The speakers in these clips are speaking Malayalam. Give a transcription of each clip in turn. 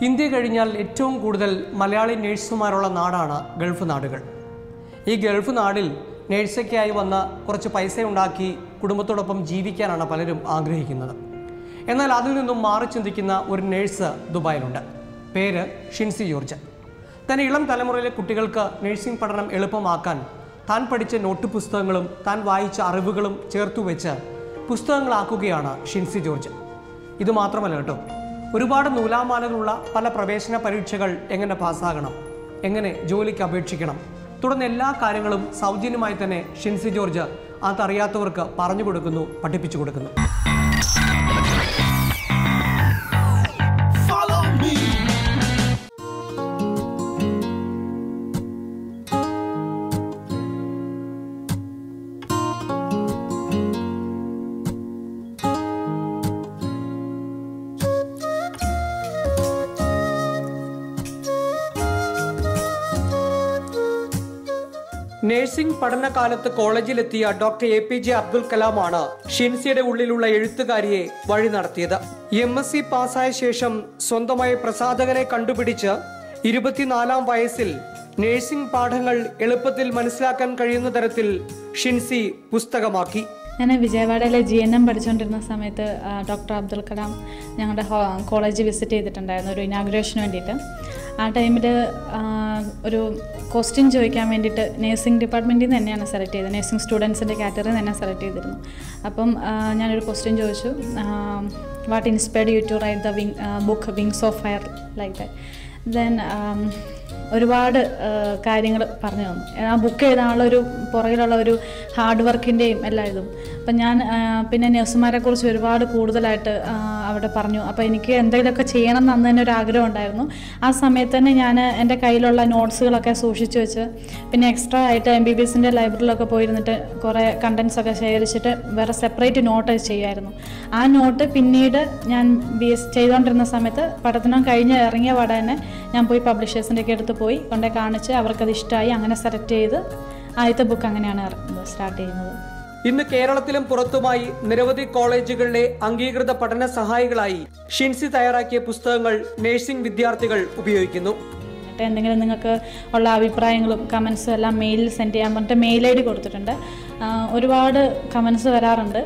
ഇന്ത്യ കഴിഞ്ഞാൽ ഏറ്റവും കൂടുതൽ മലയാളി നഴ്സുമാരുള്ള നാടാണ് ഗൾഫ് നാടുകൾ. ഈ ഗൾഫ് നാടിൽ നഴ്സൊക്കെയായി വന്ന കുറച്ച് പൈസ ഉണ്ടാക്കി കുടുംബത്തോടൊപ്പം ജീവിക്കാനാണ് പലരും ആഗ്രഹിക്കുന്നത്. എന്നാൽ അതിൽ നിന്നും മാറി ചിന്തിക്കുന്ന ഒരു നഴ്സ് ദുബായിലുണ്ട്. പേര് ഷിൻസി ജോർജ്. തന്റെ ഇളം തലമുറയിലെ കുട്ടികൾക്ക് നഴ്സിംഗ് പഠനം എളുപ്പമാക്കാൻ താൻ പഠിച്ച നോട്ട് പുസ്തകങ്ങളും താൻ വായിച്ച അറിവുകളും ചേർത്തുവെച്ച് പുസ്തകങ്ങളാക്കുകയാണ് ഷിൻസി ജോർജ്. ഇതുമാത്രമല്ല കേട്ടോ, ഒരുപാട് നൂലാമാലകളുള്ള പല പ്രവേശന പരീക്ഷകൾ എങ്ങനെ പാസ്സാകണം, എങ്ങനെ ജോലിക്ക് അപേക്ഷിക്കണം തുടർന്ന് എല്ലാ കാര്യങ്ങളും സൗജന്യമായി തന്നെ ഷിൻസി ജോർജ് അതറിയാത്തവർക്ക് പറഞ്ഞു കൊടുക്കുന്നു, പഠിപ്പിച്ചു കൊടുക്കുന്നു. നഴ്സിംഗ് പഠനകാലത്ത് കോളേജിലെത്തിയ ഡോക്ടർ APJ അബ്ദുൽ കലാമാണ് ഷിൻസിയുടെ ഉള്ളിലുള്ള എഴുത്തുകാരിയെ വഴി നടത്തിയത്. MSc പാസ്സായ ശേഷം സ്വന്തമായി പ്രസാധകനെ കണ്ടുപിടിച്ച് 24-ാം വയസ്സിൽ നഴ്സിംഗ് പാഠങ്ങൾ എളുപ്പത്തിൽ മനസ്സിലാക്കാൻ കഴിയുന്ന തരത്തിൽ ഷിൻസി പുസ്തകമാക്കി. ഞാൻ വിജയവാഡയിലെ GNM പഠിച്ചുകൊണ്ടിരുന്ന സമയത്ത് ഡോക്ടർ അബ്ദുൽ കലാം ഞങ്ങളുടെ കോളേജ് വിസിറ്റ് ചെയ്തിട്ടുണ്ടായിരുന്നു ഒരു ഇനാഗുറേഷന് വേണ്ടിയിട്ട്. ആ ടൈമിൽ ഒരു ക്വസ്റ്റ്യൻ ചോദിക്കാൻ വേണ്ടിയിട്ട് നഴ്സിംഗ് ഡിപ്പാർട്ട്മെൻറ്റിൽ നിന്ന് തന്നെയാണ് സെലക്ട് ചെയ്തത്. നഴ്സിംഗ് സ്റ്റുഡൻസിൻ്റെ കാറ്റഗറി തന്നെ സെലക്ട് ചെയ്തിരുന്നു. അപ്പം ഞാനൊരു ക്വസ്റ്റ്യൻ ചോദിച്ചു, what inspired you to write the book wings of fire like that. Then ഒരുപാട് കാര്യങ്ങൾ പറഞ്ഞു തന്നു. ആ ബുക്ക് എഴുതാനുള്ള ഒരു പുറകിലുള്ള ഒരു ഹാർഡ് വർക്കിൻ്റെയും എല്ലാ ഇതും. അപ്പം ഞാൻ പിന്നെ നഴ്സുമാരെക്കുറിച്ച് ഒരുപാട് കൂടുതലായിട്ട് അവിടെ പറഞ്ഞു. അപ്പോൾ എനിക്ക് എന്തെങ്കിലുമൊക്കെ ചെയ്യണം എന്ന് തന്നെ ഒരു ആഗ്രഹം ഉണ്ടായിരുന്നു. ആ സമയത്ത് തന്നെ ഞാൻ എൻ്റെ കയ്യിലുള്ള നോട്ട്സുകളൊക്കെ സൂക്ഷിച്ചു വെച്ച് പിന്നെ എക്സ്ട്രാ ആയിട്ട് MBBSൻ്റെ ലൈബ്രറിയിലൊക്കെ പോയിരുന്നിട്ട് കുറേ കണ്ടൻസൊക്കെ ശേഖരിച്ചിട്ട് വേറെ സെപ്പറേറ്റ് നോട്ട് ചെയ്യുമായിരുന്നു. ആ നോട്ട് പിന്നീട് ഞാൻ BS ചെയ്തുകൊണ്ടിരുന്ന സമയത്ത് പഠനം കഴിഞ്ഞ് ഇറങ്ങിയ പാടെ തന്നെ ഞാൻ പോയി പബ്ലിഷേഴ്സിൻ്റെ ഒക്കെ അടുത്ത് പോയി കൊണ്ടേ കാണിച്ച് അവർക്കത് ഇഷ്ടമായി. അങ്ങനെ സെലക്ട് ചെയ്ത് ആദ്യത്തെ ബുക്ക് അങ്ങനെയാണ് സ്റ്റാർട്ട് ചെയ്യുന്നത്. ഇന്ന് കേരളത്തിലും പുറത്തുമായി നിരവധി കോളേജുകളിലെ അംഗീകൃത പഠന സഹായികളായി ഷിൻസി തയ്യാറാക്കിയ പുസ്തകങ്ങൾ നഴ്സിംഗ് വിദ്യാർത്ഥികൾ ഉപയോഗിക്കുന്നു. എന്തെങ്കിലും നിങ്ങൾക്ക് ഉള്ള അഭിപ്രായങ്ങളും കമൻസും എല്ലാം മെയിലിൽ സെൻഡ് ചെയ്യാൻ പറഞ്ഞിട്ട് മെയിൽ ID കൊടുത്തിട്ടുണ്ട്. ഒരുപാട് കമൻസ് വരാറുണ്ട്.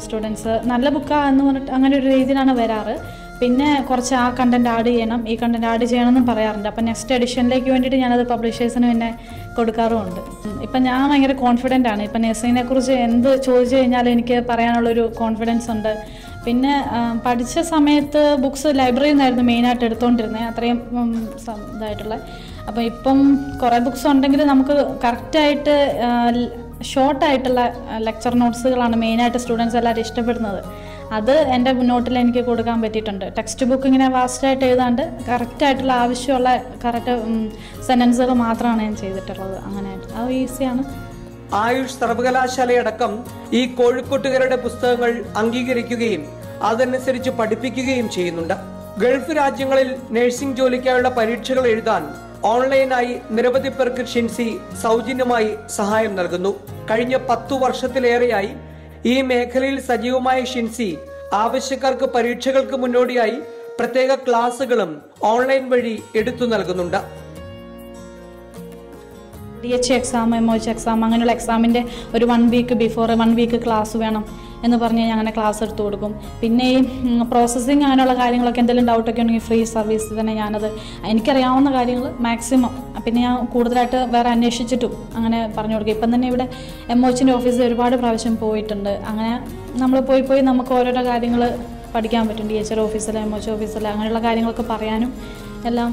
സ്റ്റുഡൻസ് നല്ല ബുക്കാന്ന് പറഞ്ഞിട്ട് അങ്ങനെ ഒരു രീതിയിലാണ് വരാറ്. പിന്നെ കുറച്ച് ആ കണ്ടൻറ് ആഡ് ചെയ്യണം, ഈ കണ്ടൻറ് ആഡ് ചെയ്യണമെന്നും പറയാറുണ്ട്. അപ്പം നെക്സ്റ്റ് എഡിഷനിലേക്ക് വേണ്ടിയിട്ട് ഞാനത് പബ്ലിഷേഴ്സിന് പിന്നെ കൊടുക്കാറുമുണ്ട്. ഇപ്പം ഞാൻ ഭയങ്കര കോൺഫിഡൻ്റ് ആണ്. ഇപ്പം നഴ്സിങ്ങിനെ കുറിച്ച് എന്ത് ചോദിച്ചു കഴിഞ്ഞാലും എനിക്ക് പറയാനുള്ളൊരു കോൺഫിഡൻസ് ഉണ്ട്. പിന്നെ പഠിച്ച സമയത്ത് ബുക്സ് ലൈബ്രറിയിൽ നിന്നായിരുന്നു മെയിനായിട്ട് എടുത്തുകൊണ്ടിരുന്നത്, അത്രയും ഇതായിട്ടുള്ള. അപ്പോൾ ഇപ്പം കുറേ ബുക്സ് ഉണ്ടെങ്കിൽ നമുക്ക് കറക്റ്റായിട്ട് ഷോർട്ടായിട്ടുള്ള ലെക്ചർ നോട്ട്സുകളാണ് മെയിനായിട്ട് സ്റ്റുഡൻസ് എല്ലാവരും ഇഷ്ടപ്പെടുന്നത്. അത് എൻ്റെ നോട്ടിൽ എനിക്ക് കൊടുക്കാൻ പറ്റിയിട്ടുണ്ട്. ടെക്സ്റ്റ് ബുക്ക് ഇങ്ങനെ വാസ്റ്റായിട്ട് എഴുതാണ്ട് കറക്റ്റായിട്ടുള്ള ആവശ്യമുള്ള കറക്റ്റ് സെൻറ്റൻസുകൾ മാത്രമാണ് ഞാൻ ചെയ്തിട്ടുള്ളത്. അങ്ങനെ അത് ഈസിയാണ്. ആയുഷ് സർവകലാശാലയടക്കം ഈ കോഴിക്കോട്ടുകാരുടെ പുസ്തകങ്ങൾ അംഗീകരിക്കുകയും അതനുസരിച്ച് പഠിപ്പിക്കുകയും ചെയ്യുന്നുണ്ട്. ഗൾഫ് രാജ്യങ്ങളിൽ നഴ്സിംഗ് ജോലിക്കായുള്ള പരീക്ഷകൾ എഴുതാൻ ഓൺലൈനായി നിരവധി പേർക്ക് ഷിൻസി സൗജന്യമായി സഹായം നൽകുന്നു. കഴിഞ്ഞ 10 വർഷത്തിലേറെയായി ഈ മേഖലയിൽ സജീവമായ ഷിൻസി ആവശ്യക്കാർക്ക് പരീക്ഷകൾക്ക് മുന്നോടിയായി പ്രത്യേക ക്ലാസുകളും ഓൺലൈൻ വഴി എടുത്തു നൽകുന്നുണ്ട്. DH എക്സാം, MOH എക്സാം അങ്ങനെയുള്ള എക്സാമിൻ്റെ ഒരു 1 വീക്ക് ബിഫോർ 1 വീക്ക് ക്ലാസ് വേണം എന്ന് പറഞ്ഞ് ഞാൻ അങ്ങനെ ക്ലാസ് എടുത്ത് കൊടുക്കും. പിന്നെ ഈ പ്രോസസ്സിങ് അങ്ങനെയുള്ള കാര്യങ്ങളൊക്കെ എന്തെങ്കിലും ഡൗട്ടൊക്കെ ഉണ്ടെങ്കിൽ ഫ്രീ സർവീസ് തന്നെ ഞാനത് എനിക്കറിയാവുന്ന കാര്യങ്ങൾ മാക്സിമം പിന്നെ ഞാൻ കൂടുതലായിട്ട് വേറെ അന്വേഷിച്ചിട്ടും അങ്ങനെ പറഞ്ഞു കൊടുക്കും. ഇപ്പം തന്നെ ഇവിടെ MOHൻ്റെ ഓഫീസിൽ ഒരുപാട് പ്രാവശ്യം പോയിട്ടുണ്ട്. അങ്ങനെ നമ്മൾ പോയി നമുക്ക് ഓരോരോ കാര്യങ്ങൾ പഠിക്കാൻ പറ്റും. DH ഓഫീസിൽ, MOH ഓഫീസിൽ അങ്ങനെയുള്ള കാര്യങ്ങളൊക്കെ പറയാനും എല്ലാം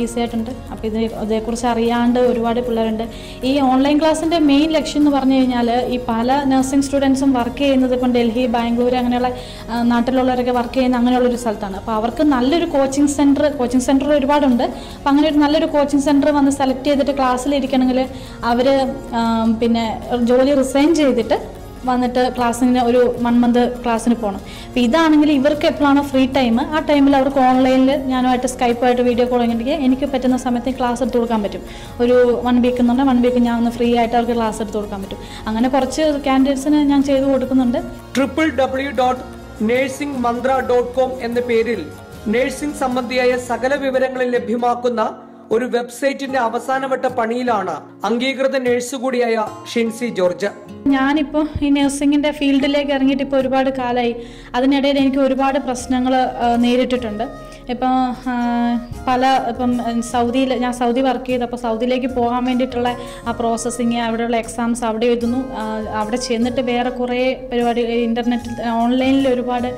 ഈസി ആയിട്ടുണ്ട്. അപ്പോൾ ഇതേക്കുറിച്ച് അറിയാണ്ട് ഒരുപാട് പിള്ളേരുണ്ട്. ഈ ഓൺലൈൻ ക്ലാസ്സിൻ്റെ മെയിൻ ലക്ഷ്യം എന്ന് പറഞ്ഞു കഴിഞ്ഞാൽ ഈ പല നഴ്സിംഗ് സ്റ്റുഡൻസും വർക്ക് ചെയ്യുന്നത് ഇപ്പം ഡൽഹി, ബാംഗ്ലൂർ അങ്ങനെയുള്ള നാട്ടിലുള്ളവരൊക്കെ വർക്ക് ചെയ്യുന്ന അങ്ങനെയുള്ളൊരു സ്ഥലത്താണ്. അപ്പോൾ അവർക്ക് നല്ലൊരു കോച്ചിങ് സെൻറ്റർ ഒരുപാടുണ്ട്. അപ്പോൾ അങ്ങനെ ഒരു നല്ലൊരു കോച്ചിങ് സെൻറ്റർ വന്ന് സെലക്ട് ചെയ്തിട്ട് ക്ലാസ്സിലിരിക്കണമെങ്കിൽ അവർ പിന്നെ ജോലി റിസൈൻ ചെയ്തിട്ട് വന്നിട്ട് ക്ലാസ്സിന് ഒരു 1 മന്ത് ക്ലാസ്സിന് പോകണം. അപ്പോൾ ഇതാണെങ്കിൽ ഇവർക്ക് എപ്പോഴാണ് ഫ്രീ ടൈം ആ ടൈമിൽ അവർക്ക് ഓൺലൈനിൽ ഞാനുമായിട്ട് സ്കൈപ്പായിട്ട് വീഡിയോ കോൾ കഴിഞ്ഞിട്ട് എനിക്ക് പറ്റുന്ന സമയത്ത് ക്ലാസ് എടുത്ത് കൊടുക്കാൻ പറ്റും. ഒരു 1 വീക്ക് എന്ന് പറഞ്ഞാൽ 1 വീക്ക് ഞാൻ ഒന്ന് ഫ്രീ ആയിട്ട് അവർക്ക് ക്ലാസ് എടുത്ത് കൊടുക്കാൻ പറ്റും. അങ്ങനെ കുറച്ച് കാൻഡിഡേറ്റ്സിന് ഞാൻ ചെയ്തു കൊടുക്കുന്നുണ്ട്. www.nursingmantra.com എന്ന പേരിൽ നഴ്സിംഗ് സംബന്ധിയായ സകല വിവരങ്ങളും ലഭ്യമാക്കുന്ന ഒരു വെബ്സൈറ്റിന്റെ അവസാനവട്ട പണിയിലാണ് അംഗീകൃത നഴ്സ് കൂടിയായ ഷിൻസി ജോർജ്. ഞാനിപ്പോൾ ഈ നഴ്സിംഗിൻ്റെ ഫീൽഡിലേക്ക് ഇറങ്ങിയിട്ട് ഇപ്പോൾ ഒരുപാട് കാലമായി. അതിനിടയിൽ എനിക്ക് ഒരുപാട് പ്രശ്നങ്ങൾ നേരിട്ടിട്ടുണ്ട്. ഇപ്പം ഞാൻ സൗദി വർക്ക് ചെയ്തപ്പോൾ സൗദിയിലേക്ക് പോകാൻ വേണ്ടിയിട്ടുള്ള ആ പ്രോസസ്സിങ്, അവിടെയുള്ള എക്സാംസ് അവിടെ എഴുതുന്നു. അവിടെ ചെന്നിട്ട് വേറെ കുറേ പരിപാടി, ഇൻ്റർനെറ്റിൽ ഓൺലൈനിൽ ഒരുപാട്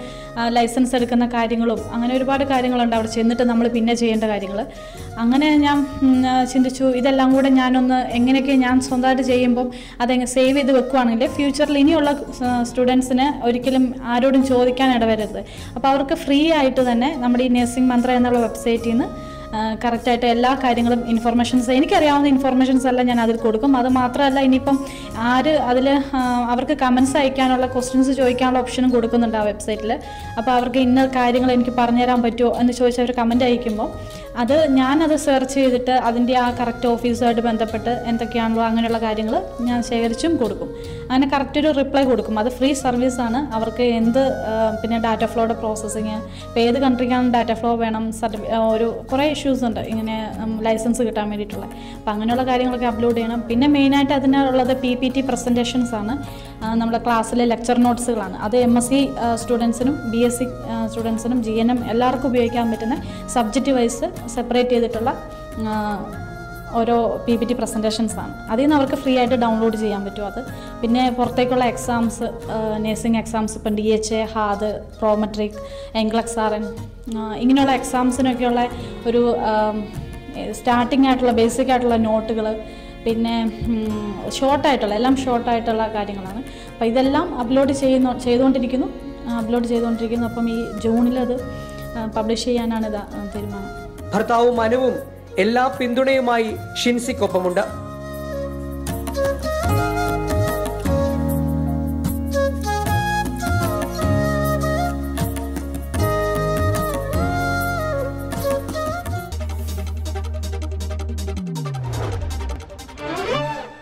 ലൈസൻസ് എടുക്കുന്ന കാര്യങ്ങളും അങ്ങനെ ഒരുപാട് കാര്യങ്ങളുണ്ട് അവിടെ ചെന്നിട്ട് നമ്മൾ പിന്നെ ചെയ്യേണ്ട കാര്യങ്ങൾ. അങ്ങനെ ഞാൻ ചിന്തിച്ചു, ഇതെല്ലാം കൂടെ ഞാനൊന്ന് എങ്ങനെയൊക്കെ ഞാൻ സ്വന്തമായിട്ട് ചെയ്യുമ്പം അതെങ്ങനെ സേവ് ചെയ്ത് വെക്കുകയാണെങ്കിൽ ഫ്യൂച്ചറിൽ ഇനിയുള്ള സ്റ്റുഡൻസിന് ഒരിക്കലും ആരോടും ചോദിക്കാൻ ഇടവരരുത്. അപ്പോൾ അവർക്ക് ഫ്രീ ആയിട്ട് തന്നെ നമ്മുടെ ഈ നഴ്സിംഗ് മന്ത്ര എന്നുള്ള വെബ്സൈറ്റിൽ നിന്ന് കറക്റ്റായിട്ട് എല്ലാ കാര്യങ്ങളും ഇൻഫർമേഷൻസ്, എനിക്കറിയാവുന്ന ഇൻഫർമേഷൻസ് എല്ലാം ഞാൻ അതിൽ കൊടുക്കും. അത് മാത്രമല്ല, ഇനിയിപ്പം അതിൽ അവർക്ക് കമൻസ് അയക്കാനുള്ള, ക്വസ്റ്റ്യൻസ് ചോദിക്കാനുള്ള ഓപ്ഷനും കൊടുക്കുന്നുണ്ട് ആ വെബ്സൈറ്റിൽ. അപ്പോൾ അവർക്ക് ഇന്ന കാര്യങ്ങൾ എനിക്ക് പറഞ്ഞുതരാൻ പറ്റുമോ എന്ന് ചോദിച്ച് അവർ കമൻറ്റ് അയക്കുമ്പോൾ ഞാനത് സെർച്ച് ചെയ്തിട്ട് അതിൻ്റെ ആ കറക്റ്റ് ഓഫീസുമായിട്ട് ബന്ധപ്പെട്ട് എന്തൊക്കെയാണല്ലോ അങ്ങനെയുള്ള കാര്യങ്ങൾ ഞാൻ ശേഖരിച്ചും കൊടുക്കും. അങ്ങനെ കറക്റ്റ് ഒരു റിപ്ലൈ കൊടുക്കും. അത് ഫ്രീ സർവീസാണ്. അവർക്ക് പിന്നെ ഡാറ്റ ഫ്ലോയുടെ പ്രോസസ്സിങ്, ഇപ്പോൾ ഏത് കൺട്രിക്കാണ് ഡാറ്റ ഫ്ലോ വേണം, കുറേ ഇഷ്യൂസ് ഉണ്ട് ഇങ്ങനെ ലൈസൻസ് കിട്ടാൻ വേണ്ടിയിട്ടുള്ള. അപ്പോൾ അങ്ങനെയുള്ള കാര്യങ്ങളൊക്കെ അപ്ലോഡ് ചെയ്യണം. പിന്നെ മെയിനായിട്ട് അതിനുള്ളത് PPT പ്രസൻറ്റേഷൻസ് ആണ്. നമ്മുടെ ക്ലാസ്സിലെ ലെക്ചർ നോട്ട്സുകളാണ്. അത് MSc സ്റ്റുഡൻസിനും BSc സ്റ്റുഡൻസിനും GNM എല്ലാവർക്കും ഉപയോഗിക്കാൻ പറ്റുന്ന സബ്ജക്റ്റ് വൈസ് സെപ്പറേറ്റ് ചെയ്തിട്ടുള്ള ഓരോ PPT പ്രസൻറ്റേഷൻസ് ആണ്. അതിൽ നിന്ന് അവർക്ക് ഫ്രീ ആയിട്ട് ഡൗൺലോഡ് ചെയ്യാൻ പറ്റും. അത് പിന്നെ പുറത്തേക്കുള്ള എക്സാംസ്, നേഴ്സിംഗ് എക്സാംസ്, ഇപ്പം DHA, HAD, പ്രോമെട്രിക്, ENGLEX-RN ഇങ്ങനെയുള്ള എക്സാംസിനൊക്കെയുള്ള ഒരു സ്റ്റാർട്ടിംഗ് ആയിട്ടുള്ള ബേസിക് ആയിട്ടുള്ള നോട്ടുകൾ, പിന്നെ എല്ലാം ഷോർട്ടായിട്ടുള്ള കാര്യങ്ങളാണ്. അപ്പോൾ ഇതെല്ലാം ചെയ്തുകൊണ്ടിരിക്കുന്നു. അപ്പം ഈ ജൂണിൽ അത് പബ്ലിഷ് ചെയ്യാനാണ് തീരുമാനം. ഭർത്താവും മനുവും എല്ലാ പിന്തുണയുമായി ഷിൻസിക്കൊപ്പമുണ്ട്.